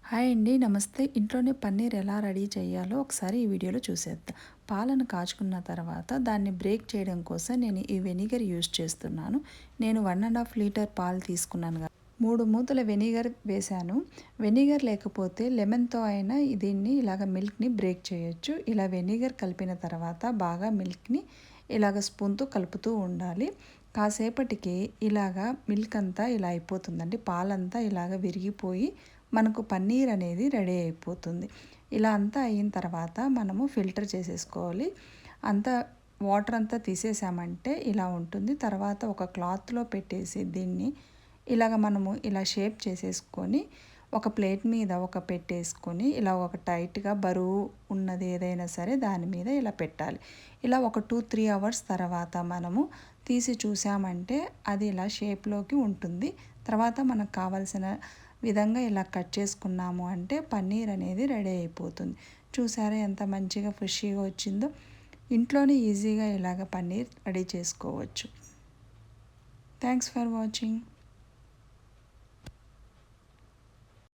Hi అండి. నమస్తే. ఇంట్లోనే పన్నీర్ ఎలా రెడీ చేయాలో ఒకసారి ఈ వీడియోలో చూసేద్దాం. పాలను కాచుకున్న తర్వాత దాన్ని బ్రేక్ చేయడం కోసం నేను ఈ వెనిగర్ యూజ్ చేస్తున్నాను. నేను 1½ లీటర్ పాలు తీసుకున్నాను కదా, 3 మూతల వెనిగర్ వేశాను. వెనిగర్ లేకపోతే లెమన్తో అయినా దీన్ని ఇలాగ మిల్క్ని బ్రేక్ చేయొచ్చు. ఇలా వెనిగర్ కలిపిన తర్వాత బాగా మిల్క్ని ఇలాగ స్పూన్తో కలుపుతూ ఉండాలి. కాసేపటికి ఇలాగా మిల్క్ అంతా ఇలా అయిపోతుందండి. పాలంతా ఇలాగ విరిగిపోయి మనకు పన్నీర్ అనేది రెడీ అయిపోతుంది. ఇలా అంతా అయిన తర్వాత మనము ఫిల్టర్ చేసేసుకోవాలి. అంతా వాటర్ అంతా తీసేసామంటే ఇలా ఉంటుంది. తర్వాత ఒక క్లాత్లో పెట్టేసి దీన్ని ఇలాగ మనము ఇలా షేప్ చేసేసుకొని ఒక ప్లేట్ మీద పెట్టేసుకొని ఇలా ఒక టైట్గా బరువు ఉన్నది ఏదైనా సరే దాని మీద ఇలా పెట్టాలి. ఇలా ఒక 2-3 అవర్స్ తర్వాత మనము తీసి చూసామంటే అది ఇలా షేప్లోకి ఉంటుంది. తర్వాత మనకు కావాల్సిన విధంగా ఇలా కట్ చేసుకున్నాము అంటే పన్నీర్ అనేది రెడీ అయిపోతుంది. చూసారా ఎంత మంచిగా ఫ్రెష్గా వచ్చిందో. ఇంట్లోనే ఈజీగా ఇలాగ పన్నీర్ రెడీ చేసుకోవచ్చు. Thanks for watching.